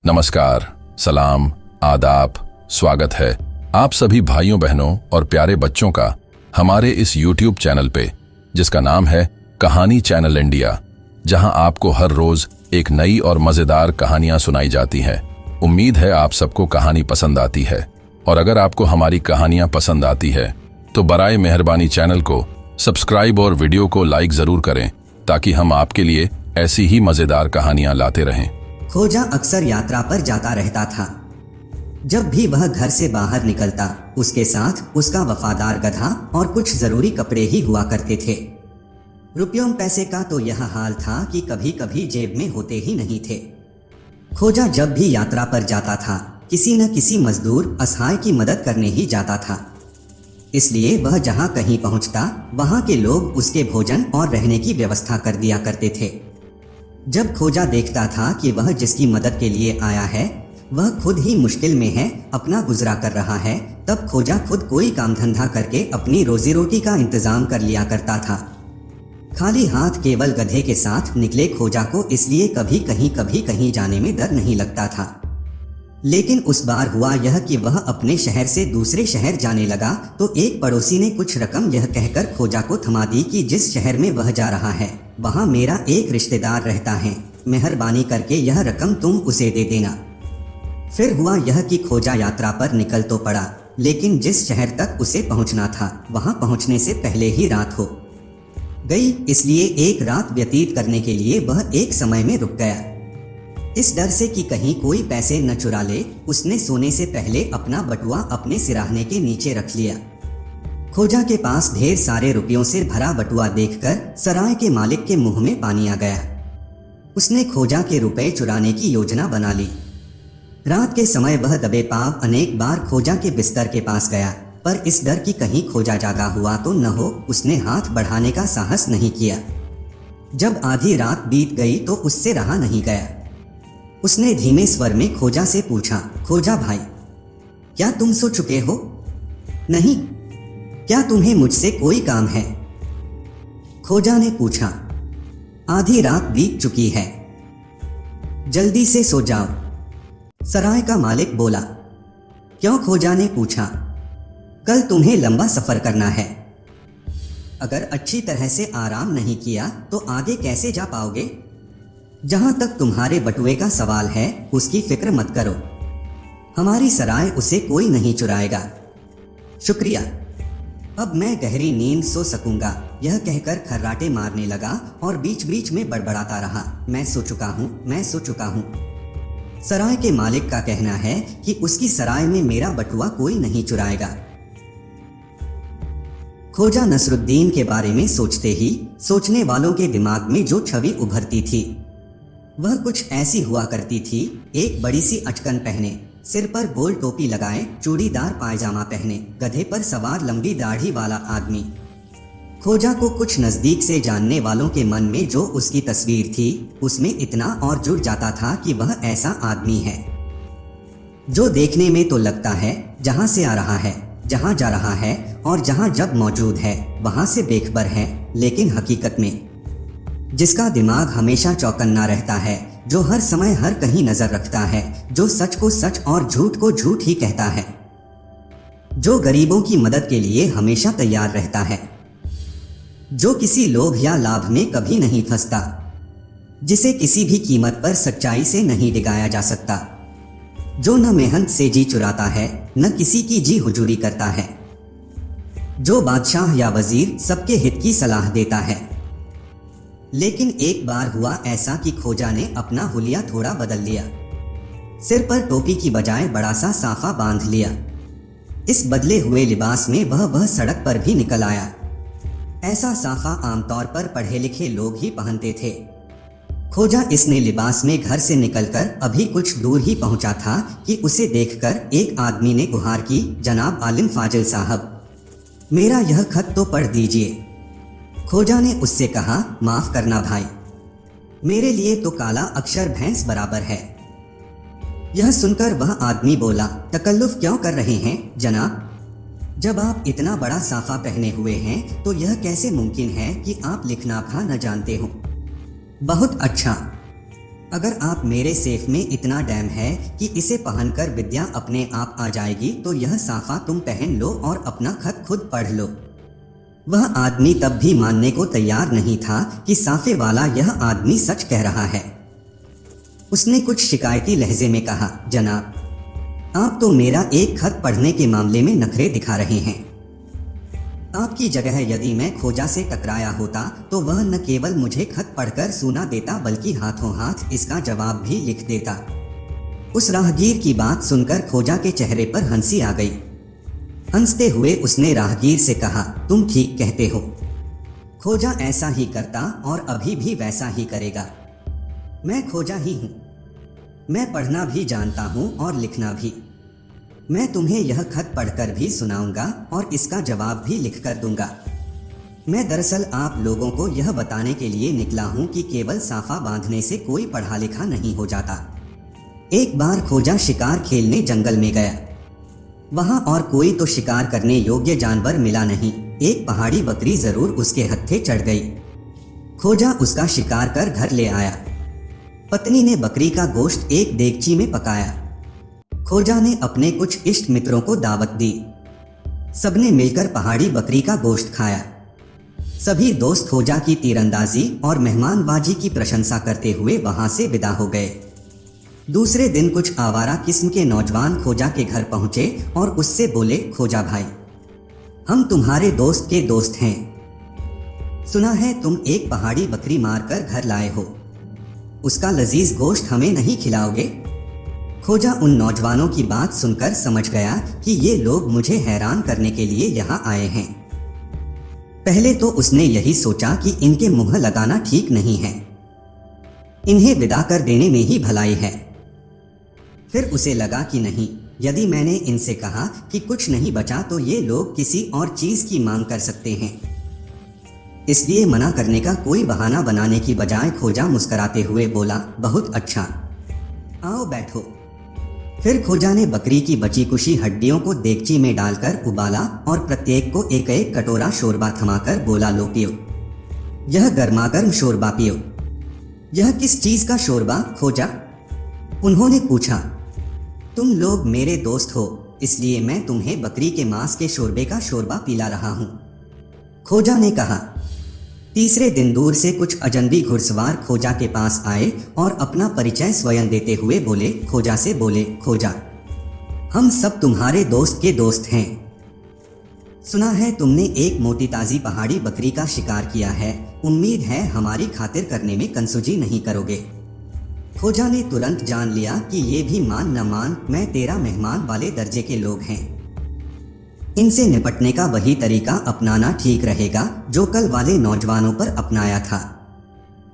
नमस्कार, सलाम, आदाब, स्वागत है आप सभी भाइयों बहनों और प्यारे बच्चों का हमारे इस YouTube चैनल पे, जिसका नाम है कहानी चैनल इंडिया, जहां आपको हर रोज एक नई और मजेदार कहानियां सुनाई जाती हैं। उम्मीद है आप सबको कहानी पसंद आती है, और अगर आपको हमारी कहानियां पसंद आती है तो बराए मेहरबानी चैनल को सब्सक्राइब और वीडियो को लाइक जरूर करें, ताकि हम आपके लिए ऐसी ही मजेदार कहानियां लाते रहें। खोजा अक्सर यात्रा पर जाता रहता था। जब भी वह घर से बाहर निकलता, उसके साथ उसका वफादार गधा और कुछ जरूरी कपड़े ही हुआ करते थे। रुपयों पैसे का तो यह हाल था कि कभी कभी जेब में होते ही नहीं थे। खोजा जब भी यात्रा पर जाता था, किसी न किसी मजदूर असहाय की मदद करने ही जाता था। इसलिए वह जहाँ कहीं पहुँचता, वहाँ के लोग उसके भोजन और रहने की व्यवस्था कर दिया करते थे। जब खोजा देखता था कि वह जिसकी मदद के लिए आया है वह खुद ही मुश्किल में है, अपना गुजरा कर रहा है, तब खोजा खुद कोई काम धंधा करके अपनी रोजी रोटी का इंतजाम कर लिया करता था। खाली हाथ केवल गधे के साथ निकले खोजा को इसलिए कभी कहीं जाने में डर नहीं लगता था। लेकिन उस बार हुआ यह कि वह अपने शहर से दूसरे शहर जाने लगा तो एक पड़ोसी ने कुछ रकम यह कहकर खोजा को थमा दी कि जिस शहर में वह जा रहा है वहाँ मेरा एक रिश्तेदार रहता है, मेहरबानी करके यह रकम तुम उसे दे देना। फिर हुआ यह कि खोजा यात्रा पर निकल तो पड़ा, लेकिन जिस शहर तक उसे पहुँचना था वहाँ पहुँचने से पहले ही रात हो गई। इसलिए एक रात व्यतीत करने के लिए वह एक समय में रुक गया। इस डर से कि कहीं कोई पैसे न चुरा ले, उसने सोने से पहले अपना बटुआ अपने सिराहने के नीचे रख लिया। खोजा के पास ढेर सारे रुपयों से भरा बटुआ देखकर सराय के मालिक के मुंह में पानी आ गया। उसने खोजा के रुपए चुराने की योजना बना ली। रात के समय वह दबे पांव अनेक बार खोजा के बिस्तर के पास गया, पर इस डर कि कहीं खोजा जागा हुआ तो न हो, उसने हाथ बढ़ाने का साहस नहीं किया। जब आधी रात बीत गई तो उससे रहा नहीं गया। उसने धीमे स्वर में खोजा से पूछा, खोजा भाई, क्या तुम सो चुके हो? नहीं, क्या तुम्हें मुझसे कोई काम है? खोजा ने पूछा। आधी रात बीत चुकी है, जल्दी से सो जाओ, सराय का मालिक बोला। क्यों? खोजा ने पूछा। कल तुम्हें लंबा सफर करना है। अगर अच्छी तरह से आराम नहीं किया तो आगे कैसे जा पाओगे? जहां तक तुम्हारे बटुए का सवाल है उसकी फिक्र मत करो, हमारी सराय उसे कोई नहीं चुराएगा। शुक्रिया, अब मैं गहरी नींद सो सकूंगा। यह कहकर खर्राटे मारने लगा और बीच बीच में बड़बड़ाता रहा, मैं सो चुका हूँ, मैं सो चुका हूँ। सराय के मालिक का कहना है कि उसकी सराय में मेरा बटुआ कोई नहीं चुराएगा। खोजा नसरुद्दीन के बारे में सोचते ही सोचने वालों के दिमाग में जो छवि उभरती थी वह कुछ ऐसी हुआ करती थी। एक बड़ी सी अचकन पहने, सिर पर गोल टोपी लगाए, चूड़ीदार पायजामा पहने, गधे पर सवार लंबी दाढ़ी वाला आदमी। खोजा को कुछ नजदीक से जानने वालों के मन में जो उसकी तस्वीर थी उसमें इतना और जुड़ जाता था कि वह ऐसा आदमी है जो देखने में तो लगता है जहां से आ रहा है, जहां जा रहा है और जहां जब मौजूद है वहां से बेखबर है, लेकिन हकीकत में जिसका दिमाग हमेशा चौकन्ना रहता है, जो हर समय हर कहीं नजर रखता है, जो सच को सच और झूठ को झूठ ही कहता है, जो गरीबों की मदद के लिए हमेशा तैयार रहता है, जो किसी लोभ या लाभ में कभी नहीं फंसता, जिसे किसी भी कीमत पर सच्चाई से नहीं डिगाया जा सकता, जो न मेहनत से जी चुराता है न किसी की जी हुजूरी करता है, जो बादशाह या वजीर सबके हित की सलाह देता है। लेकिन एक बार हुआ ऐसा कि खोजा ने अपना हुलिया थोड़ा बदल लिया। सिर पर टोपी की बजाय बड़ा सा साफा बांध लिया। इस बदले हुए लिबास में वह सड़क पर भी निकल आया। ऐसा साफा आमतौर पर पढ़े लिखे लोग ही पहनते थे। खोजा इस नए लिबास में घर से निकलकर अभी कुछ दूर ही पहुंचा था कि उसे देखकर एक आदमी ने गुहार की, जनाब आलिम फाजिल साहब, मेरा यह खत तो पढ़ दीजिए। खोजा ने उससे कहा, माफ करना भाई, मेरे लिए तो काला अक्षर भैंस बराबर है। यह सुनकर वह आदमी बोला, तकल्लुफ क्यों कर रहे हैं जनाब? जब आप इतना बड़ा साफा पहने हुए हैं तो यह कैसे मुमकिन है कि आप लिखना भी न जानते हो? बहुत अच्छा, अगर आप मेरे सेफ में इतना डैम है कि इसे पहनकर विद्या अपने आप आ जाएगी तो यह साफा तुम पहन लो और अपना खत खुद पढ़ लो। वह आदमी तब भी मानने को तैयार नहीं था कि साफे वाला यह आदमी सच कह रहा है। उसने कुछ शिकायती लहजे में कहा, जनाब, आप तो मेरा एक खत पढ़ने के मामले में नखरे दिखा रहे हैं। आपकी जगह यदि मैं खोजा से टकराया होता तो वह न केवल मुझे खत पढ़कर सुना देता बल्कि हाथों हाथ इसका जवाब भी लिख देता। उस राहगीर की बात सुनकर खोजा के चेहरे पर हंसी आ गई। हंसते हुए उसने राहगीर से कहा, तुम ठीक कहते हो। खोजा ऐसा ही करता और अभी भी वैसा ही करेगा। मैं खोजा ही हूँ। मैं पढ़ना भी जानता हूँ और लिखना भी। मैं तुम्हें यह खत पढ़कर भी सुनाऊंगा और इसका जवाब भी लिखकर दूंगा। मैं दरअसल आप लोगों को यह बताने के लिए निकला हूँ कि केवल साफा बांधने से कोई पढ़ा लिखा नहीं हो जाता। एक बार खोजा शिकार खेलने जंगल में गया। वहां और कोई तो शिकार करने योग्य जानवर मिला नहीं। एक पहाड़ी बकरी जरूर उसके हत्थे चढ़ गई। खोजा उसका शिकार कर घर ले आया। पत्नी ने बकरी का गोश्त एक देगची में पकाया। खोजा ने अपने कुछ इष्ट मित्रों को दावत दी। सबने मिलकर पहाड़ी बकरी का गोश्त खाया। सभी दोस्त खोजा की तीरंदाजी और मेहमानबाजी की प्रशंसा करते हुए वहां से विदा हो गए। दूसरे दिन कुछ आवारा किस्म के नौजवान खोजा के घर पहुंचे और उससे बोले, खोजा भाई, हम तुम्हारे दोस्त के दोस्त हैं। सुना है तुम एक पहाड़ी बकरी मारकर घर लाए हो। उसका लजीज गोश्त हमें नहीं खिलाओगे? खोजा उन नौजवानों की बात सुनकर समझ गया कि ये लोग मुझे हैरान करने के लिए यहाँ आए हैं। पहले तो उसने यही सोचा कि इनके मुंह लगाना ठीक नहीं है, इन्हें विदा कर देने में ही भलाई है। फिर उसे लगा कि नहीं, यदि मैंने इनसे कहा कि कुछ नहीं बचा तो ये लोग किसी और चीज की मांग कर सकते हैं। इसलिए मना करने का कोई बहाना बनाने की बजाय खोजा मुस्कुराते हुए बोला, बहुत अच्छा, आओ बैठो। फिर खोजा ने बकरी की बची कुशी हड्डियों को देगची में डालकर उबाला और प्रत्येक को एक एक कटोरा शोरबा थमाकर बोला, लो पियो, यह गर्मागर्म शोरबा पियो। यह किस चीज का शोरबा खोजा? उन्होंने पूछा। तुम लोग मेरे दोस्त हो, इसलिए मैं तुम्हें बकरी के मांस के शोरबे का शोरबा पिला रहा हूं, खोजा ने कहा। तीसरे दिन दूर से कुछ अजनबी घुड़सवार खोजा के पास आए और अपना परिचय स्वयं देते हुए बोले, खोजा से बोले, खोजा, हम सब तुम्हारे दोस्त के दोस्त हैं। सुना है तुमने एक मोटी ताजी पहाड़ी बकरी का शिकार किया है। उम्मीद है हमारी खातिर करने में कंसूजी नहीं करोगे। खोजा ने तुरंत जान लिया कि ये भी मान न मान मैं तेरा मेहमान वाले दर्जे के लोग हैं। इनसे निपटने का वही तरीका अपनाना ठीक रहेगा जो कल वाले नौजवानों पर अपनाया था।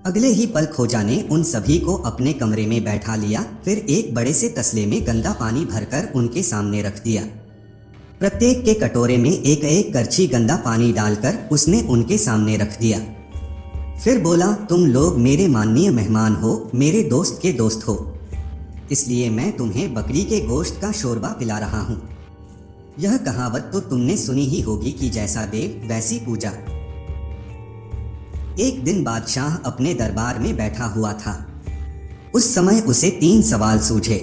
अगले ही पल खोजा ने उन सभी को अपने कमरे में बैठा लिया। फिर एक बड़े से तसले में गंदा पानी भरकर उनके सामने रख दिया। प्रत्येक के कटोरे में एक एक करछी गंदा पानी डालकर उसने उनके सामने रख दिया। फिर बोला, तुम लोग मेरे माननीय मेहमान हो, मेरे दोस्त के दोस्त हो, इसलिए मैं तुम्हें बकरी के गोश्त का शोरबा पिला रहा हूँ। यह कहावत तो तुमने सुनी ही होगी कि जैसा देव वैसी पूजा। एक दिन बादशाह अपने दरबार में बैठा हुआ था। उस समय उसे 3 सवाल सूझे।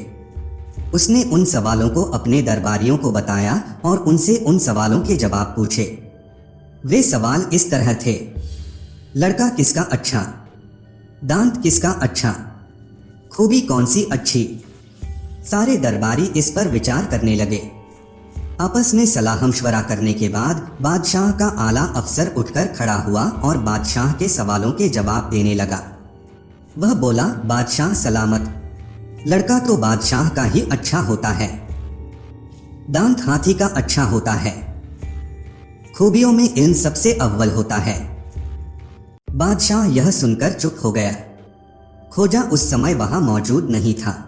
उसने उन सवालों को अपने दरबारियों को बताया और उनसे उन सवालों के जवाब पूछे। वे सवाल इस तरह थे, लड़का किसका अच्छा, दांत किसका अच्छा, खूबी कौन सी अच्छी। सारे दरबारी इस पर विचार करने लगे। आपस में सलाह मशवरा करने के बाद बादशाह का आला अफसर उठकर खड़ा हुआ और बादशाह के सवालों के जवाब देने लगा। वह बोला, बादशाह सलामत, लड़का तो बादशाह का ही अच्छा होता है, दांत हाथी का अच्छा होता है, खूबियों में इल्म सबसे अव्वल होता है। बादशाह यह सुनकर चुप हो गया। खोजा उस समय वहां मौजूद नहीं था।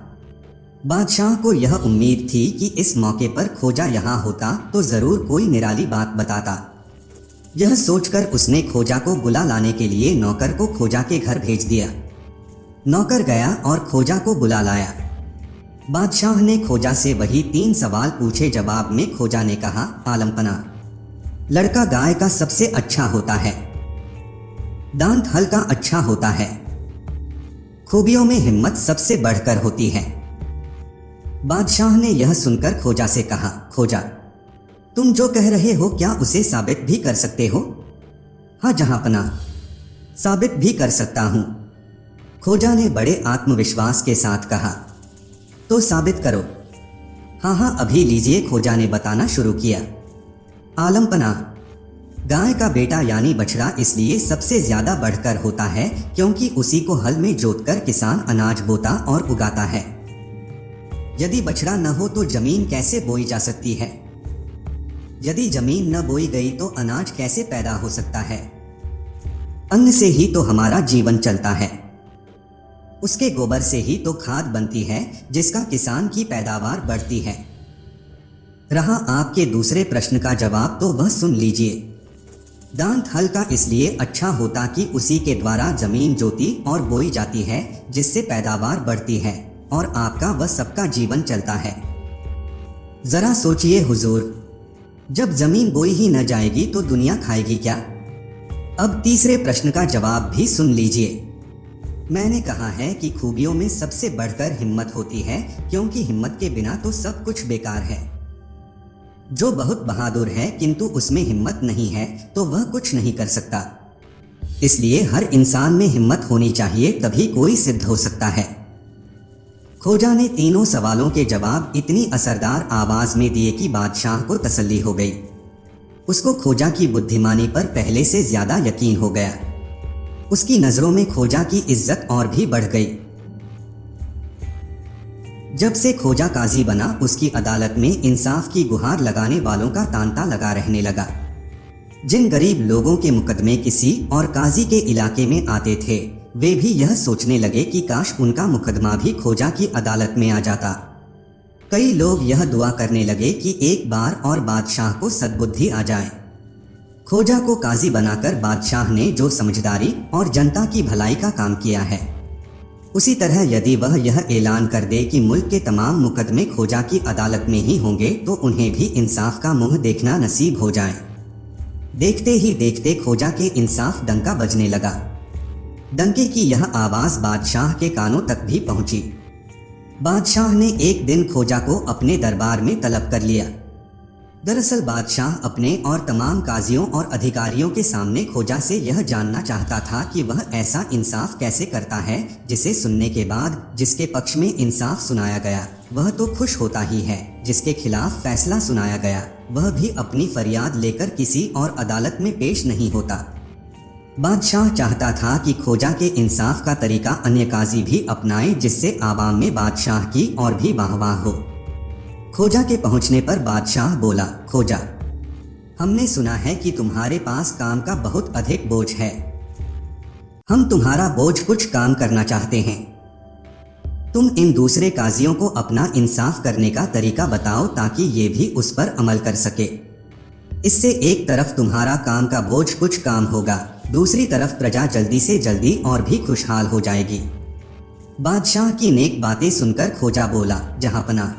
बादशाह को यह उम्मीद थी कि इस मौके पर खोजा यहाँ होता तो जरूर कोई निराली बात बताता। यह सोचकर उसने खोजा को बुला लाने के लिए नौकर को खोजा के घर भेज दिया। नौकर गया और खोजा को बुला लाया। बादशाह ने खोजा से वही 3 सवाल पूछे। जवाब में खोजा ने कहा, आलमपना, लड़का गाय का सबसे अच्छा होता है, दांत हल का अच्छा होता है, खूबियों में हिम्मत सबसे बढ़कर होती है। बादशाह ने यह सुनकर खोजा से कहा, खोजा, तुम जो कह रहे हो क्या उसे साबित भी कर सकते हो? हाँ जहांपना, साबित भी कर सकता हूं। खोजा ने बड़े आत्मविश्वास के साथ कहा। तो साबित करो। हाँ हाँ अभी लीजिए, खोजा ने बताना शुरू किया। आलमपना, गाय का बेटा यानी बछड़ा इसलिए सबसे ज्यादा बढ़कर होता है क्योंकि उसी को हल में जोतकर किसान अनाज बोता और उगाता है। यदि बछड़ा न हो तो जमीन कैसे बोई जा सकती है? यदि जमीन न बोई गई तो अनाज कैसे पैदा हो सकता है? अन्न से ही तो हमारा जीवन चलता है। उसके गोबर से ही तो खाद बनती है जिसका किसान की पैदावार बढ़ती है। रहा आपके दूसरे प्रश्न का जवाब तो वह सुन लीजिए। दांत हल का इसलिए अच्छा होता कि उसी के द्वारा जमीन जोती और बोई जाती है जिससे पैदावार बढ़ती है और आपका व सबका जीवन चलता है। जरा सोचिए हुजूर, जब जमीन बोई ही न जाएगी तो दुनिया खाएगी क्या? अब तीसरे प्रश्न का जवाब भी सुन लीजिए। मैंने कहा है कि खूबियों में सबसे बढ़कर हिम्मत होती है क्योंकि हिम्मत के बिना तो सब कुछ बेकार है। जो बहुत बहादुर है किंतु उसमें हिम्मत नहीं है तो वह कुछ नहीं कर सकता। इसलिए हर इंसान में हिम्मत होनी चाहिए, तभी कोई सिद्ध हो सकता है। खोजा ने तीनों सवालों के जवाब इतनी असरदार आवाज में दिए कि बादशाह को तसल्ली हो गई। उसको खोजा की बुद्धिमानी पर पहले से ज्यादा यकीन हो गया। उसकी नजरों में खोजा की इज्जत और भी बढ़ गई। जब से खोजा काजी बना उसकी अदालत में इंसाफ की गुहार लगाने वालों का तांता लगा रहने लगा। जिन गरीब लोगों के मुकदमे किसी और काजी के इलाके में आते थे वे भी यह सोचने लगे कि काश उनका मुकदमा भी खोजा की अदालत में आ जाता। कई लोग यह दुआ करने लगे कि एक बार और बादशाह को सद्बुद्धि आ जाए। खोजा को काजी बनाकर बादशाह ने जो समझदारी और जनता की भलाई का काम किया है, उसी तरह यदि वह यह ऐलान कर दे कि मुल्क के तमाम मुकदमे खोजा की अदालत में ही होंगे तो उन्हें भी इंसाफ का मुंह देखना नसीब हो जाए। देखते ही देखते खोजा के इंसाफ डंका बजने लगा। डंके की यह आवाज बादशाह के कानों तक भी पहुंची। बादशाह ने एक दिन खोजा को अपने दरबार में तलब कर लिया। दरअसल बादशाह अपने और तमाम काजियों और अधिकारियों के सामने खोजा से यह जानना चाहता था कि वह ऐसा इंसाफ कैसे करता है जिसे सुनने के बाद जिसके पक्ष में इंसाफ सुनाया गया वह तो खुश होता ही है, जिसके खिलाफ फैसला सुनाया गया वह भी अपनी फरियाद लेकर किसी और अदालत में पेश नहीं होता। बादशाह चाहता था कि खोजा के इंसाफ का तरीका अन्य काजी भी अपनाएं जिससे आवाम में बादशाह की और भी वाहवाह हो। खोजा के पहुंचने पर बादशाह बोला, खोजा, हमने सुना है कि तुम्हारे पास काम का बहुत अधिक बोझ है। हम तुम्हारा बोझ कुछ काम करना चाहते हैं। तुम इन दूसरे काजियों को अपना इंसाफ करने का तरीका बताओ ताकि ये भी उस पर अमल कर सके। इससे एक तरफ तुम्हारा काम का बोझ कुछ काम होगा, दूसरी तरफ प्रजा जल्दी से जल्दी और भी खुशहाल हो जाएगी। बादशाह की नेक बातें सुनकर खोजा बोला, जहांपना,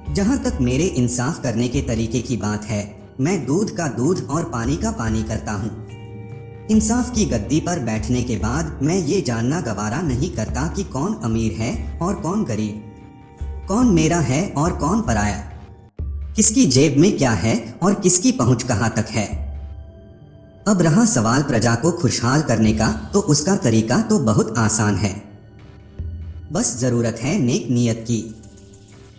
जहां तक मेरे इंसाफ करने के तरीके की बात है, मैं दूध का दूध और पानी का पानी करता हूँ। इंसाफ की गद्दी पर बैठने के बाद मैं ये जानना गवारा नहीं करता कि कौन अमीर है और कौन गरीब, कौन मेरा है और कौन पराया, किसकी जेब में क्या है और किसकी पहुंच कहाँ तक है। अब रहा सवाल प्रजा को खुशहाल करने का, तो उसका तरीका तो बहुत आसान है। बस जरूरत है नेक नीयत की।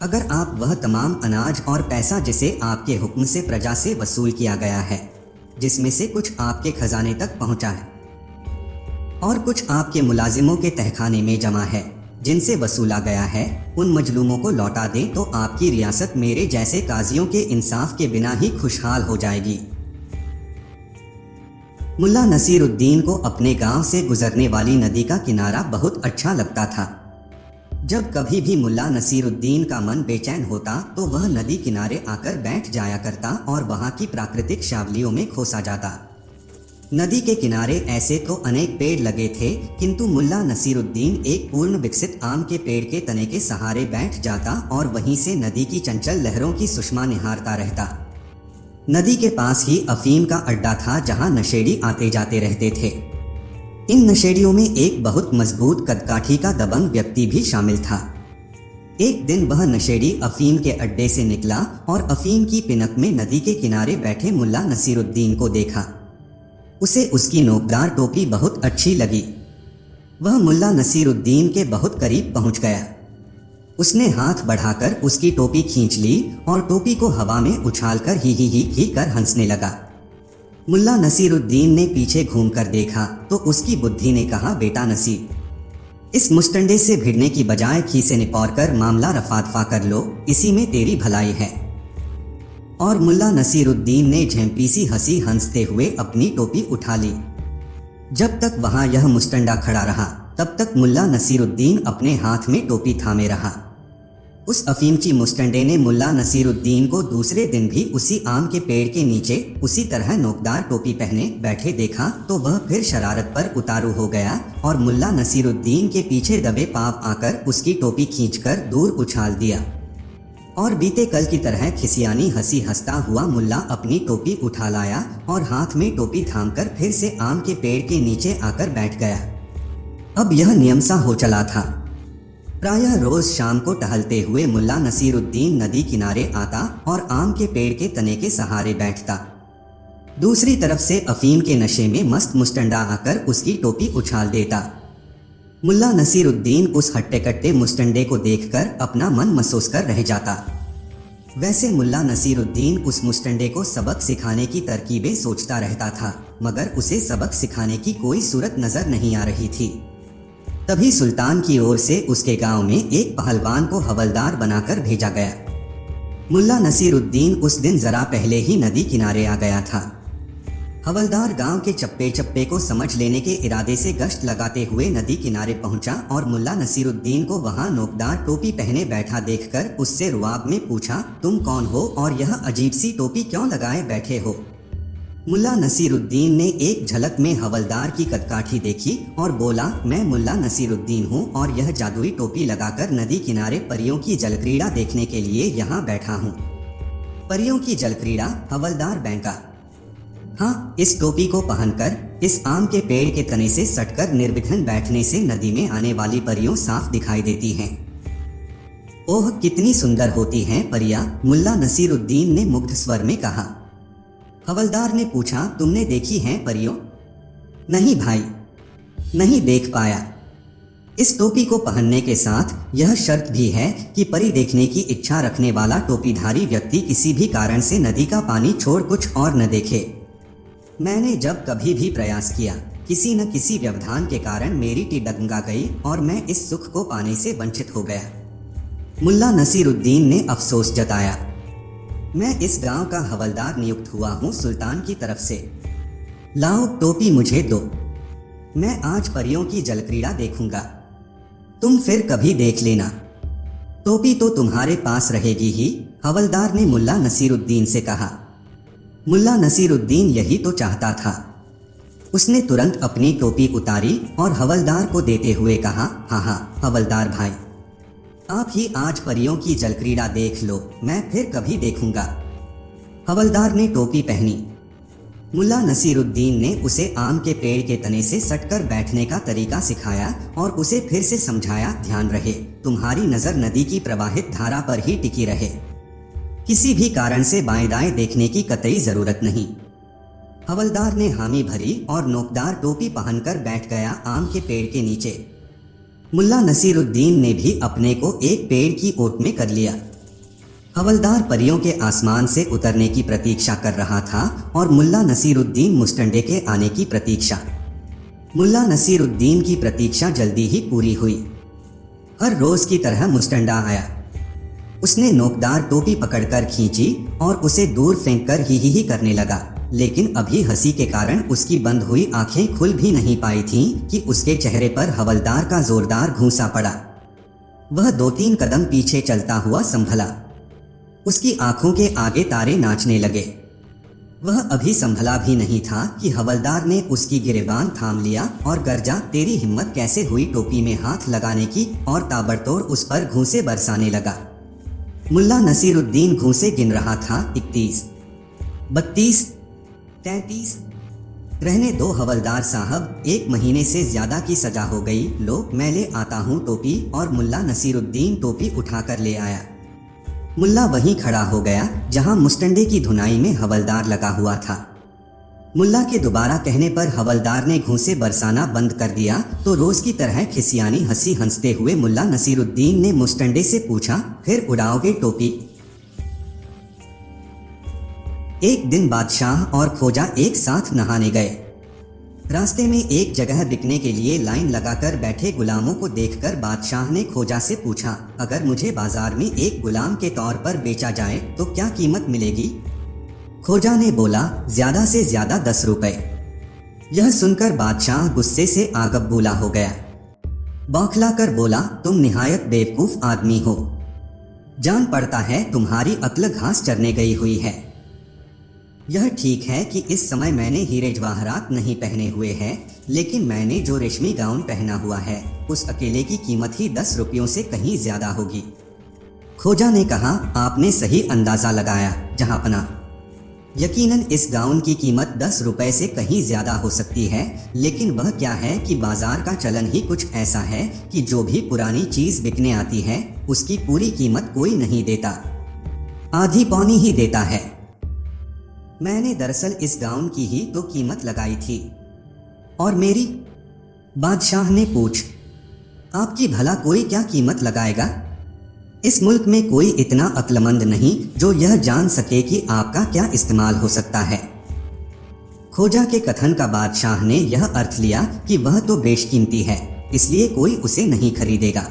अगर आप वह तमाम अनाज और पैसा जिसे आपके हुक्म से प्रजा से वसूल किया गया है, जिसमें से कुछ आपके खजाने तक पहुंचा है और कुछ आपके मुलाजिमों के तहखाने में जमा है जिनसे वसूला गया है, उन मजलूमों को लौटा दें तो आपकी रियासत मेरे जैसे काजियों के इंसाफ के बिना ही खुशहाल हो जाएगी। मुल्ला नसीरुद्दीन को अपने गांव से गुजरने वाली नदी का किनारा बहुत अच्छा लगता था। जब कभी भी मुल्ला नसीरुद्दीन का मन बेचैन होता तो वह नदी किनारे आकर बैठ जाया करता और वहां की प्राकृतिक शावलियों में खोसा जाता। नदी के किनारे ऐसे तो अनेक पेड़ लगे थे, किंतु मुल्ला नसीरुद्दीन एक पूर्ण विकसित आम के पेड़ के तने के सहारे बैठ जाता और वहीं से नदी की चंचल लहरों की सुषमा निहारता रहता। नदी के पास ही अफीम का अड्डा था जहां नशेड़ी आते जाते रहते थे। इन नशेड़ियों में एक बहुत मजबूत कदकाठी का दबंग व्यक्ति भी शामिल था। एक दिन वह नशेड़ी अफीम के अड्डे से निकला और अफीम की पिनक में नदी के किनारे बैठे मुल्ला नसीरुद्दीन को देखा। उसे उसकी नोकदार टोपी बहुत अच्छी लगी। वह मुल्ला नसीरुद्दीन के बहुत करीब पहुंच गया। उसने हाथ बढ़ाकर उसकी टोपी खींच ली और टोपी को हवा में उछालकर ही कर हंसने लगा। मुल्ला नसीरुद्दीन ने पीछे घूमकर देखा तो उसकी बुद्धि ने कहा, बेटा नसीर, इस मुस्टंडे से भिड़ने की बजाय खीसे निपौर कर मामला रफा दफा कर लो, इसी में तेरी भलाई है। और मुल्ला नसीरुद्दीन ने झेंपी सी हंसी हंसते हुए अपनी टोपी उठा ली। जब तक वहां यह मुस्टंडा खड़ा रहा तब तक मुल्ला नसीरुद्दीन अपने हाथ में टोपी थामे रहा। उस अफीमची मुस्टंडे ने मुल्ला नसीरुद्दीन को दूसरे दिन भी उसी आम के पेड़ के नीचे उसी तरह नोकदार टोपी पहने बैठे देखा तो वह फिर शरारत पर उतारू हो गया और मुल्ला नसीरुद्दीन के पीछे दबे पांव आकर उसकी टोपी खींचकर दूर उछाल दिया। और बीते कल की तरह खिसियानी हंसी हंसता हुआ मुल्ला अपनी टोपी उठा लाया और हाथ में टोपी थामकर फिर से आम के पेड़ के नीचे आकर बैठ गया। अब यह नियम सा हो चला था। प्रायः रोज शाम को टहलते हुए मुल्ला नसीरुद्दीन नदी किनारे आता और आम के पेड़ के तने के सहारे बैठता। दूसरी तरफ से अफीम के नशे में मस्त मुस्टंडा आकर उसकी टोपी उछाल देता। मुल्ला नसीरुद्दीन उस हट्टे कट्टे मुस्टंडे को देखकर अपना मन महसूस कर रह जाता। वैसे मुल्ला नसीरुद्दीन उस मुस्टंडे को सबक सिखाने की तरकीबें सोचता रहता था, मगर उसे सबक सिखाने की कोई सूरत नजर नहीं आ रही थी। तभी सुल्तान की ओर से उसके गांव में एक पहलवान को हवलदार बनाकर भेजा गया। मुल्ला नसीरुद्दीन उस दिन जरा पहले ही नदी किनारे आ गया था। हवलदार गांव के चप्पे चप्पे को समझ लेने के इरादे से गश्त लगाते हुए नदी किनारे पहुंचा और मुल्ला नसीरुद्दीन को वहां नोकदार टोपी पहने बैठा देखकर उससे रुआब में पूछा, तुम कौन हो और यह अजीब सी टोपी क्यों लगाए बैठे हो? मुल्ला नसीरुद्दीन ने एक झलक में हवलदार की कदकाठी देखी और बोला, मैं मुल्ला नसीरुद्दीन हूँ और यह जादुई टोपी लगाकर नदी किनारे परियों की जलक्रीड़ा देखने के लिए यहाँ बैठा हूँ। परियों की जलक्रीड़ा? हवलदार बैंका। हाँ, इस टोपी को पहनकर इस आम के पेड़ के तने से सटकर निर्विघ्न बैठने से नदी में आने वाली परियों साफ दिखाई देती हैं। ओह, कितनी सुंदर होती हैं परियां, मुल्ला नसीरुद्दीन ने मुग्ध स्वर में कहा। हवलदार ने पूछा, तुमने देखी हैं परियों? नहीं भाई, नहीं देख पाया। इस टोपी को पहनने के साथ यह शर्त भी है कि परी देखने की इच्छा रखने वाला टोपीधारी व्यक्ति किसी भी कारण से नदी का पानी छोड़ कुछ और न देखे। मैंने जब कभी भी प्रयास किया, किसी न किसी व्यवधान के कारण मेरी टी डगमगा गई और मैं इस सुख को पाने से वंचित हो गया। मुल्ला नसीरुद्दीन ने अफसोस जताया। मैं इस गांव का हवलदार नियुक्त हुआ हूँ सुल्तान की तरफ से। लाओ टोपी मुझे दो, मैं आज परियों की जलक्रीड़ा देखूंगा, तुम फिर कभी देख लेना। टोपी तो तुम्हारे पास रहेगी ही, हवलदार ने मुल्ला नसीरुद्दीन से कहा। मुल्ला नसीरुद्दीन यही तो चाहता था। उसने तुरंत अपनी टोपी उतारी और हवलदार को देते हुए कहा, हाँ हवलदार भाई, आप ही आज परियों की जलक्रीड़ा देख लो, मैं फिर कभी देखूंगा। हवलदार ने टोपी पहनी। मुल्ला नसीरुद्दीन ने उसे आम के पेड़ के तने से सटकर बैठने का तरीका सिखाया और उसे फिर से समझाया, ध्यान रहे, तुम्हारी नजर नदी की प्रवाहित धारा पर ही टिकी रहे, किसी भी कारण से बाएं दाएं देखने की कतई जरूरत नहीं। हवलदार ने हामी भरी और नोकदार टोपी पहनकर बैठ गया आम के पेड़ के नीचे। मुल्ला नसीरुद्दीन ने भी अपने को एक पेड़ की ओट में कर लिया। हवलदार परियों के आसमान से उतरने की प्रतीक्षा कर रहा था और मुल्ला नसीरुद्दीन मुस्टंडे के आने की प्रतीक्षा। मुल्ला नसीरुद्दीन की प्रतीक्षा जल्दी ही पूरी हुई। हर रोज की तरह मुस्टंडा आया। उसने नोकदार टोपी पकड़कर खींची और उसे दूर फेंककर ही करने लगा, लेकिन अभी हंसी के कारण उसकी बंद हुई आंखें खुल भी नहीं पाई थीं कि उसके चेहरे पर हवलदार का जोरदार घूंसा पड़ा। वह 2-3 कदम पीछे चलता हुआ संभला। उसकी आंखों के आगे तारे नाचने लगे। वह अभी संभला भी नहीं था कि हवलदार ने उसकी गिरेबान थाम लिया और गर्जा, तेरी हिम्मत कैसे हुई टोपी में हाथ लगाने की, और ताबड़तोड़ उस पर घूंसे बरसाने लगा। मुल्ला नसीरुद्दीन घूंसे गिन रहा था, 31, 32, 33, रहने दो हवलदार साहब, 1 महीने से ज्यादा की सजा हो गई। लो मैं ले आता हूँ टोपी। और मुल्ला नसीरुद्दीन टोपी उठाकर ले आया। मुल्ला वहीं खड़ा हो गया जहाँ मुस्टंडे की धुनाई में हवलदार लगा हुआ था। मुल्ला के दोबारा कहने पर हवलदार ने घूंसे बरसाना बंद कर दिया तो रोज की तरह खिसियानी हंसी हंसते हुए मुल्ला नसीरुद्दीन ने मुस्टंडे से पूछा, फिर उड़ाओगे टोपी? एक दिन बादशाह और खोजा एक साथ नहाने गए। रास्ते में एक जगह बिकने के लिए लाइन लगाकर बैठे गुलामों को देखकर बादशाह ने खोजा से पूछा, अगर मुझे बाजार में एक गुलाम के तौर पर बेचा जाए तो क्या कीमत मिलेगी? खोजा ने बोला, ज्यादा से ज्यादा 10 रुपए। यह सुनकर बादशाह गुस्से से आगबबूला हो गया। बौखला कर बोला, तुम निहायत बेवकूफ आदमी हो। जान पड़ता है तुम्हारी अक्ल घास चरने गई हुई है। यह ठीक है कि इस समय मैंने हीरे जवाहरात नहीं पहने हुए हैं, लेकिन मैंने जो रेशमी गाउन पहना हुआ है उस अकेले की कीमत ही 10 रुपयों से कहीं ज्यादा होगी। खोजा ने कहा, आपने सही अंदाजा लगाया जहांपना। यकीनन इस गाउन की कीमत 10 रुपए से कहीं ज्यादा हो सकती है, लेकिन वह क्या है कि बाजार का चलन ही कुछ ऐसा है कि जो भी पुरानी चीज बिकने आती है उसकी पूरी कीमत कोई नहीं देता, आधी पौनी ही देता है। मैंने दरअसल इस गाउन की ही तो कीमत लगाई थी। और मेरी? बादशाह ने पूछ, आपकी भला कोई क्या कीमत लगाएगा? इस मुल्क में कोई इतना अक्लमंद नहीं जो यह जान सके कि आपका क्या इस्तेमाल हो सकता है। खोजा के कथन का बादशाह ने यह अर्थ लिया कि वह तो बेशकीमती है, इसलिए कोई उसे नहीं खरीदेगा।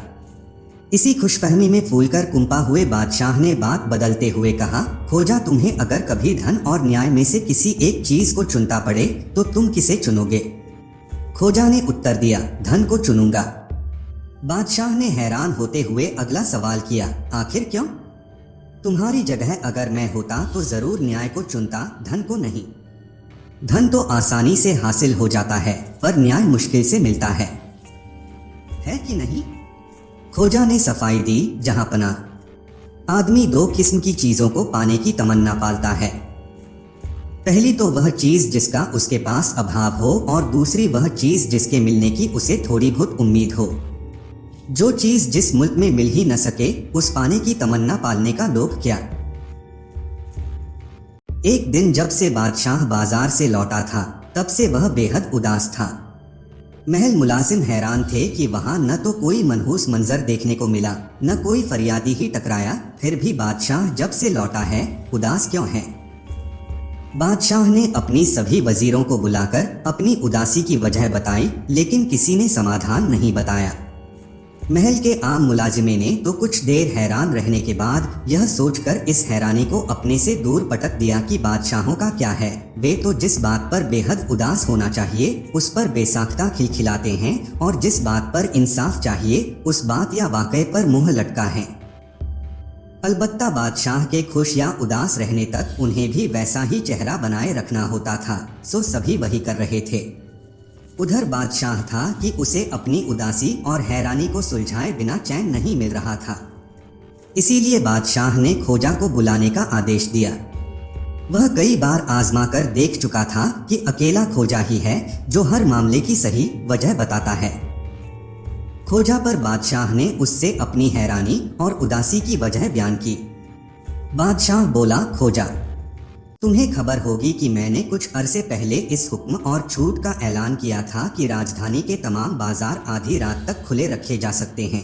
इसी खुशफहमी में फूलकर कुंपा हुए बादशाह ने बात बदलते हुए कहा, खोजा, तुम्हें अगर कभी धन और न्याय में से किसी एक चीज को चुनता पड़े तो तुम किसे चुनोगे? खोजा ने उत्तर दिया, धन को चुनूंगा। बादशाह ने हैरान होते हुए अगला सवाल किया, आखिर क्यों? तुम्हारी जगह अगर मैं होता तो जरूर न्याय को चुनता, धन को नहीं। धन तो आसानी से हासिल हो जाता है पर न्याय मुश्किल से मिलता है कि नहीं? खोजा ने सफाई दी, जहांपना। आदमी 2 किस्म की चीजों को पाने की तमन्ना पालता है। पहली तो वह चीज जिसका उसके पास अभाव हो और दूसरी वह चीज जिसके मिलने की उसे थोड़ी बहुत उम्मीद हो। जो चीज जिस मुल्क में मिल ही न सके उस पाने की तमन्ना पालने का लोभ क्या। एक दिन जब से बादशाह बाजार से लौटा था तब से वह बेहद उदास था। महल मुलाजिम हैरान थे कि वहां न तो कोई मनहूस मंजर देखने को मिला, न कोई फरियादी ही टकराया। फिर भी बादशाह जब से लौटा है उदास क्यों है? बादशाह ने अपनी सभी वजीरों को बुलाकर अपनी उदासी की वजह बताई, लेकिन किसी ने समाधान नहीं बताया। महल के आम मुलाजिमे ने तो कुछ देर हैरान रहने के बाद यह सोचकर इस हैरानी को अपने से दूर पटक दिया कि बादशाहों का क्या है, वे तो जिस बात पर बेहद उदास होना चाहिए उस पर बेसाख्ता खिलखिलाते हैं और जिस बात पर इंसाफ चाहिए उस बात या वाक़े पर मुंह लटका है। अलबत्ता बादशाह के खुश या उदास रहने तक उन्हें भी वैसा ही चेहरा बनाए रखना होता था, सो सभी वही कर रहे थे। उधर बादशाह था कि उसे अपनी उदासी और हैरानी को सुलझाए बिना चैन नहीं मिल रहा था। इसीलिए बादशाह ने खोजा को बुलाने का आदेश दिया। वह कई बार आजमा कर देख चुका था कि अकेला खोजा ही है जो हर मामले की सही वजह बताता है। खोजा पर बादशाह ने उससे अपनी हैरानी और उदासी की वजह बयान की। बादशाह बोला, खोजा, तुम्हें खबर होगी कि मैंने कुछ अरसे पहले इस हुक्म और छूट का ऐलान किया था कि राजधानी के तमाम बाजार आधी रात तक खुले रखे जा सकते हैं।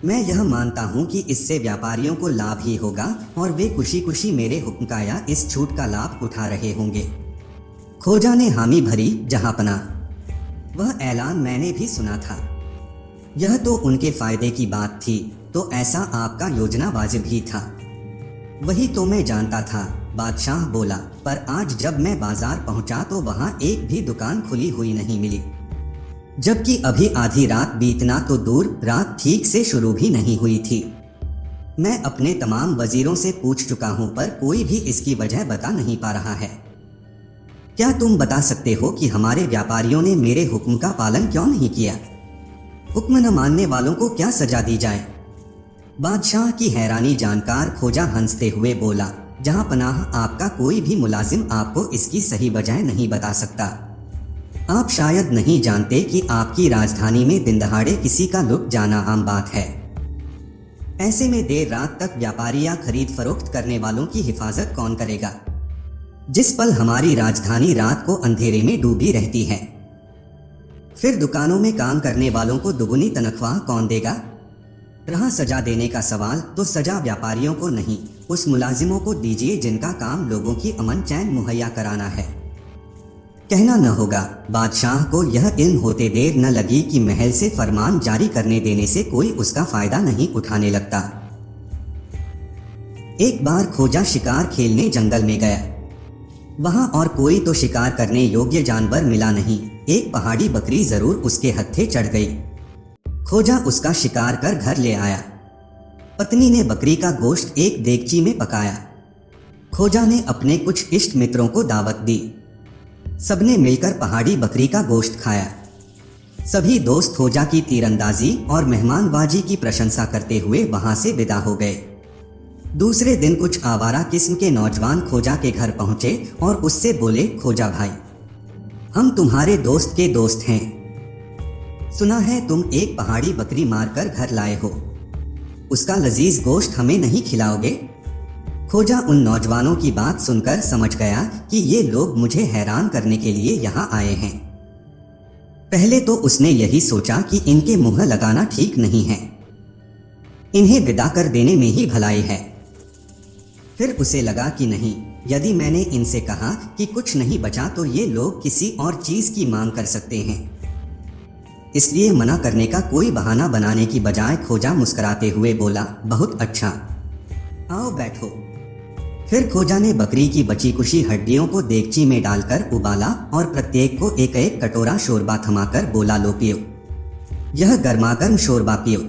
मैं यह मानता हूं कि इससे व्यापारियों को लाभ ही होगा और वे खुशी खुशी मेरे हुक्म का या इस छूट का लाभ उठा रहे होंगे। खोजा ने हामी भरी, जहांपना। वह ऐलान मैंने भी सुना था। यह तो उनके फायदे की बात थी, तो ऐसा आपका योजना वाजिब ही था। वही तो मैं जानता था, बादशाह बोला, पर आज जब मैं बाजार पहुंचा तो वहां एक भी दुकान खुली हुई नहीं मिली, जबकि अभी आधी रात बीतना तो दूर, रात ठीक से शुरू भी नहीं हुई थी। मैं अपने तमाम वजीरों से पूछ चुका हूं पर कोई भी इसकी वजह बता नहीं पा रहा है। क्या तुम बता सकते हो कि हमारे व्यापारियों ने मेरे हुक्म का पालन क्यों नहीं किया? हुक्म न मानने वालों को क्या सजा दी जाए? बादशाह की हैरानी जानकर खोजा हंसते हुए बोला, जहां पनाह आपका कोई भी मुलाजिम आपको इसकी सही वजह नहीं बता सकता। आप शायद नहीं जानते कि आपकी राजधानी में दिन दहाड़े किसी का लुट जाना आम बात है। ऐसे में देर रात तक व्यापारी या खरीद फरोख्त करने वालों की हिफाजत कौन करेगा? जिस पल हमारी राजधानी रात को अंधेरे में डूबी रहती है, फिर दुकानों में काम करने वालों को दुगुनी तनख्वाह कौन देगा? रहा सजा देने का सवाल, तो सजा व्यापारियों को नहीं, उस मुलाजिमों को दीजिए जिनका काम लोगों की अमन चैन मुहैया कराना है। कहना न होगा, बादशाह को यह इल्म होते देर न लगी कि महल से फरमान जारी करने देने से कोई उसका फायदा नहीं उठाने लगता। एक बार खोजा शिकार खेलने जंगल में गया। वहां और कोई तो शिकार करने योग्य जानवर मिला नहीं। एक पहाड़ी बकरी जरूर उसके हत्थे चढ़ गई। खोजा उसका शिकार कर घर ले आया। पत्नी ने बकरी का गोश्त एक देगची में पकाया। खोजा ने अपने कुछ इष्ट मित्रों को दावत दी। सबने मिलकर पहाड़ी बकरी का गोश्त खाया। सभी दोस्त खोजा की तीरंदाजी और मेहमानबाजी की प्रशंसा करते हुए वहां से विदा हो गए। दूसरे दिन कुछ आवारा किस्म के नौजवान खोजा के घर पहुंचे और उससे बोले, खोजा भाई, हम तुम्हारे दोस्त के दोस्त हैं। सुना है तुम एक पहाड़ी बकरी मारकर घर लाए हो। उसका लजीज गोश्त हमें नहीं खिलाओगे? खोजा उन नौजवानों की बात सुनकर समझ गया कि ये लोग मुझे हैरान करने के लिए यहाँ आए हैं। पहले तो उसने यही सोचा कि इनके मुंह लगाना ठीक नहीं है, इन्हें विदा कर देने में ही भलाई है। फिर उसे लगा कि नहीं, यदि मैंने इनसे कहा कि कुछ नहीं बचा तो ये लोग किसी और चीज की मांग कर सकते हैं। इसलिए मना करने का कोई बहाना बनाने की बजाय खोजा मुस्कुराते हुए बोला, बहुत अच्छा, आओ बैठो। फिर खोजा ने बकरी की बची कुशी हड्डियों को देगची में डालकर उबाला और प्रत्येक को एक एक कटोरा शोरबा थमाकर बोला, लो पियो, यह गर्मागर्म शोरबा पियो।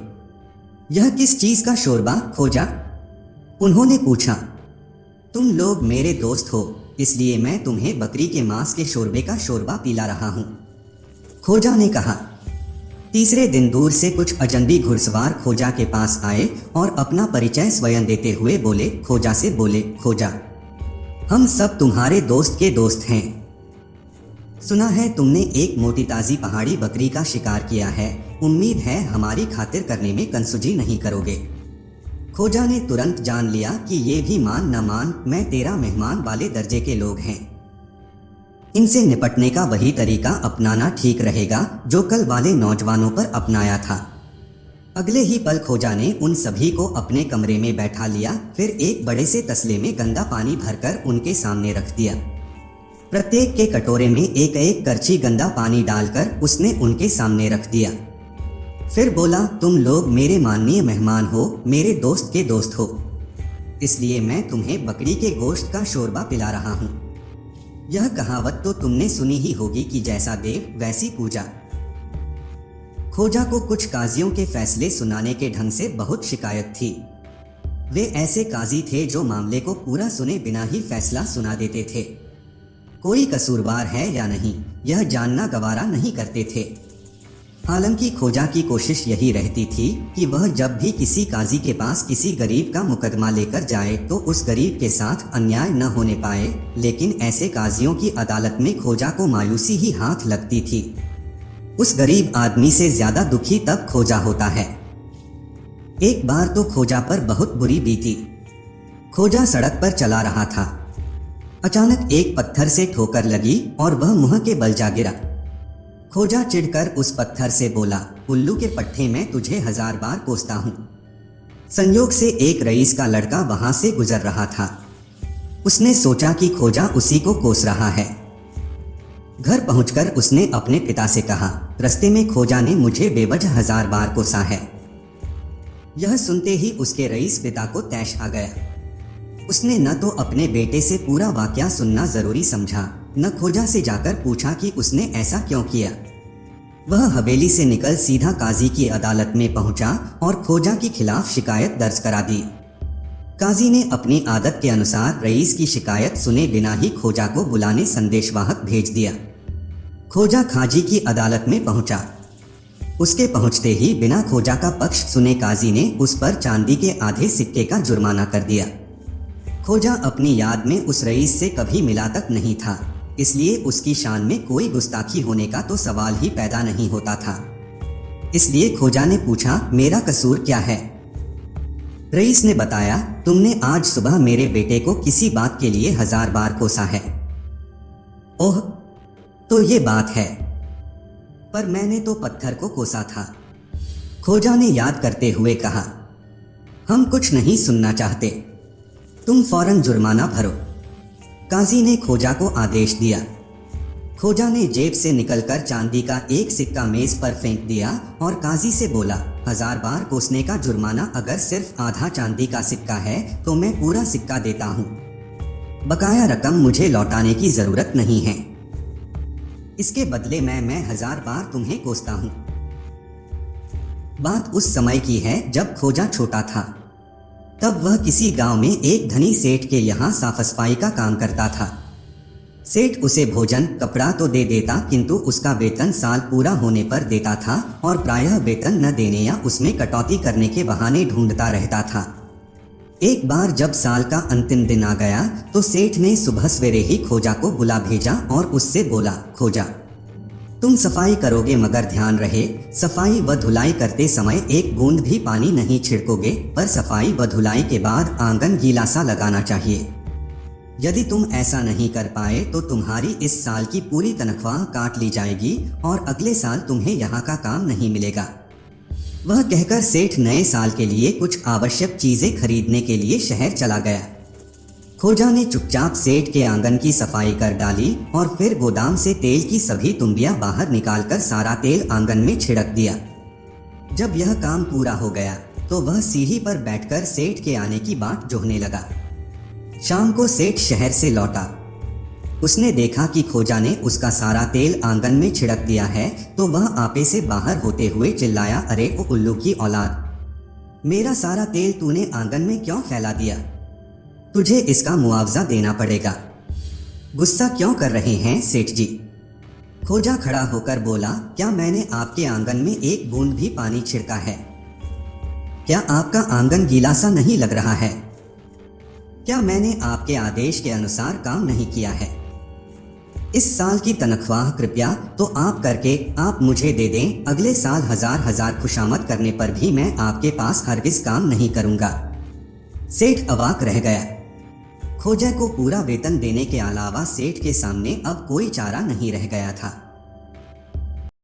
यह किस चीज का शोरबा खोजा? उन्होंने पूछा। तुम लोग मेरे दोस्त हो, इसलिए मैं तुम्हें बकरी के मांस के शोरबे का शोरबा पिला रहा हूं, खोजा ने कहा। तीसरे दिन दूर से कुछ अजनबी घुड़सवार खोजा के पास आए और अपना परिचय स्वयं देते हुए बोले, खोजा से बोले, खोजा, हम सब तुम्हारे दोस्त के दोस्त हैं। सुना है तुमने एक मोटी ताजी पहाड़ी बकरी का शिकार किया है, उम्मीद है हमारी खातिर करने में कंसुजी नहीं करोगे। खोजा ने तुरंत जान लिया कि ये भी मान न मान मैं तेरा मेहमान वाले दर्जे के लोग हैं। इनसे निपटने का वही तरीका अपनाना ठीक रहेगा जो कल वाले नौजवानों पर अपनाया था। अगले ही पल खोजा ने उन सभी को अपने कमरे में बैठा लिया। फिर एक बड़े से तसले में गंदा पानी भरकर उनके सामने रख दिया। प्रत्येक के कटोरे में एक एक करछी गंदा पानी डालकर उसने उनके सामने रख दिया। फिर बोला, तुम लोग मेरे माननीय मेहमान हो, मेरे दोस्त के दोस्त हो, इसलिए मैं तुम्हें बकरी के गोश्त का शोरबा पिला रहा हूँ। यह कहावत तो तुमने सुनी ही होगी कि जैसा देव वैसी पूजा। खोजा को कुछ काजियों के फैसले सुनाने के ढंग से बहुत शिकायत थी। वे ऐसे काजी थे जो मामले को पूरा सुने बिना ही फैसला सुना देते थे। कोई कसूरवार है या नहीं यह जानना गवारा नहीं करते थे। हालांकि खोजा की कोशिश यही रहती थी कि वह जब भी किसी काजी के पास किसी गरीब का मुकदमा लेकर जाए तो उस गरीब के साथ अन्याय न होने पाए, लेकिन ऐसे काजियों की अदालत में खोजा को मायूसी ही हाथ लगती थी। उस गरीब आदमी से ज्यादा दुखी तब खोजा होता है। एक बार तो खोजा पर बहुत बुरी बीती। खोजा सड़क पर चला रहा था। अचानक एक पत्थर से ठोकर लगी और वह मुंह के बल जा गिरा। खोजा चिढ़कर उस पत्थर से बोला, उल्लू के पट्टे में तुझे 1000 बार कोसता हूँ। संयोग से एक रईस का लड़का वहां से गुजर रहा था। उसने सोचा कि खोजा उसी को कोस रहा है। घर पहुंचकर उसने अपने पिता से कहा, रास्ते में खोजा ने मुझे बेवजह 1000 बार कोसा है। यह सुनते ही उसके रईस पिता को तैश आ गया। उसने न तो अपने बेटे से पूरा वाकया सुनना जरूरी समझा, न खोजा से जाकर पूछा कि उसने ऐसा क्यों किया। वह हवेली से निकल सीधा काजी की अदालत में पहुंचा और खोजा के खिलाफ शिकायत दर्ज करा दी। काजी ने अपनी आदत के अनुसार रईस की शिकायत सुने बिना ही खोजा को बुलाने संदेशवाहक भेज दिया। खोजा खाजी की अदालत में पहुंचा। उसके पहुंचते ही बिना खोजा का पक्ष सुने काजी ने उस पर चांदी के आधे सिक्के का जुर्माना कर दिया। खोजा अपनी याद में उस रईस से कभी मिला तक नहीं था, इसलिए उसकी शान में कोई गुस्ताखी होने का तो सवाल ही पैदा नहीं होता था। इसलिए खोजा ने पूछा, मेरा कसूर क्या है? रईस ने बताया, तुमने आज सुबह मेरे बेटे को किसी बात के लिए 1000 बार कोसा है। ओह, तो ये बात है, पर मैंने तो पत्थर को कोसा था। खोजा ने याद करते हुए कहा, हम कुछ नहीं सुनना चाहते, तुम फौरन जुर्माना भरो। काजी ने खोजा को आदेश दिया। खोजा ने जेब से निकलकर चांदी का एक सिक्का मेज पर फेंक दिया और काजी से बोला, 1000 बार कोसने का जुर्माना अगर सिर्फ आधा चांदी का सिक्का है तो मैं पूरा सिक्का देता हूँ। बकाया रकम मुझे लौटाने की जरूरत नहीं है। इसके बदले मैं 1000 बार तुम्हें कोसता हूँ। बात उस समय की है जब खोजा छोटा था। तब वह किसी गांव में एक धनी सेठ के यहाँ साफ सफाई का काम करता था। सेठ उसे भोजन कपड़ा तो दे देता, किंतु उसका वेतन साल पूरा होने पर देता था और प्रायः वेतन न देने या उसमें कटौती करने के बहाने ढूंढता रहता था। एक बार जब साल का अंतिम दिन आ गया तो सेठ ने सुबह सवेरे ही खोजा को बुला भेजा और उससे बोला, खोजा, तुम सफाई करोगे मगर ध्यान रहे, सफाई व धुलाई करते समय एक बूंद भी पानी नहीं छिड़कोगे, पर सफाई व धुलाई के बाद आंगन गीला सा लगाना चाहिए। यदि तुम ऐसा नहीं कर पाए तो तुम्हारी इस साल की पूरी तनख्वाह काट ली जाएगी और अगले साल तुम्हें यहाँ का काम नहीं मिलेगा। वह कहकर सेठ नए साल के लिए कुछ आवश्यक चीजें खरीदने के लिए शहर चला गया। खोजा ने चुपचाप सेठ के आंगन की सफाई कर डाली और फिर गोदाम से तेल की सभी तुम्बियां बाहर निकालकर सारा तेल आंगन में छिड़क दिया। जब यह काम पूरा हो गया तो वह सीढ़ी पर बैठकर सेठ के आने की बाट जोहने लगा। शाम को सेठ शहर से लौटा। उसने देखा कि खोजा ने उसका सारा तेल आंगन में छिड़क दिया है तो वह आपे से बाहर होते हुए चिल्लाया, अरे ओ उल्लू की औलाद, मेरा सारा तेल तूने आंगन में क्यों फैला दिया? तुझे इसका मुआवजा देना पड़ेगा। गुस्सा क्यों कर रहे हैं सेठ जी? खोजा खड़ा होकर बोला, क्या मैंने आपके आंगन में एक बूंद भी पानी छिड़का है? क्या आपका आंगन गीला सा नहीं लग रहा है? क्या मैंने आपके आदेश के अनुसार काम नहीं किया है? इस साल की तनख्वाह कृपया तो आप करके आप मुझे दे दें, अगले साल 1000 खुशामद करने पर भी मैं आपके पास हरगिज काम नहीं करूंगा। सेठ अवाक रह गया। खोजा को पूरा वेतन देने के अलावा सेठ के सामने अब कोई चारा नहीं रह गया था।